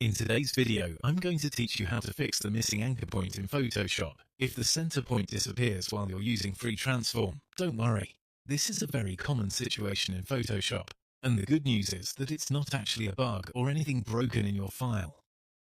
In today's video, I'm going to teach you how to fix the missing anchor point in Photoshop. If the center point disappears while you're using free transform, don't worry. This is a very common situation in Photoshop, and the good news is that it's not actually a bug or anything broken in your file.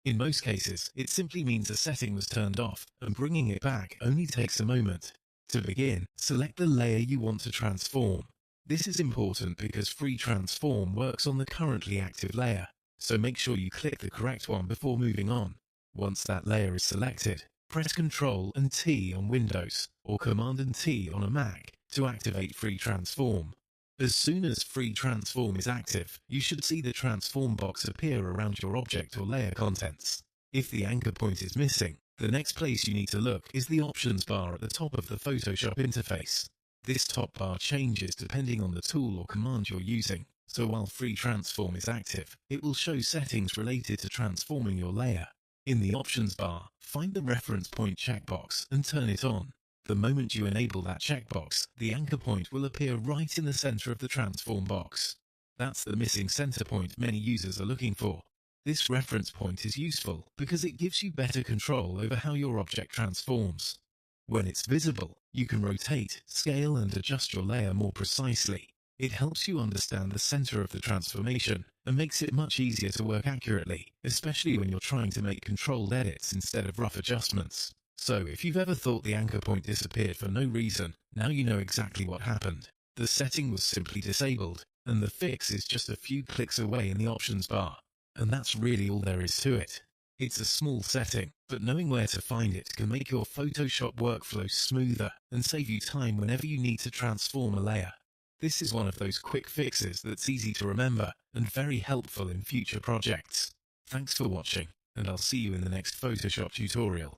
In most cases, it simply means a setting was turned off, and bringing it back only takes a moment. To begin, select the layer you want to transform. This is important because free transform works on the currently active layer, so make sure you click the correct one before moving on. Once that layer is selected, press Ctrl and T on Windows, or Command and T on a Mac, to activate free transform. As soon as free transform is active, you should see the transform box appear around your object or layer contents. If the anchor point is missing, the next place you need to look is the options bar at the top of the Photoshop interface. This top bar changes depending on the tool or command you're using, so while free transform is active, it will show settings related to transforming your layer. In the options bar, find the reference point checkbox and turn it on. The moment you enable that checkbox, the anchor point will appear right in the center of the transform box. That's the missing center point many users are looking for. This reference point is useful because it gives you better control over how your object transforms. When it's visible, you can rotate, scale and adjust your layer more precisely. It helps you understand the center of the transformation and makes it much easier to work accurately, especially when you're trying to make controlled edits instead of rough adjustments. So if you've ever thought the anchor point disappeared for no reason, now you know exactly what happened. The setting was simply disabled, and the fix is just a few clicks away in the options bar. And that's really all there is to it. It's a small setting, but knowing where to find it can make your Photoshop workflow smoother and save you time whenever you need to transform a layer. This is one of those quick fixes that's easy to remember and very helpful in future projects. Thanks for watching, and I'll see you in the next Photoshop tutorial.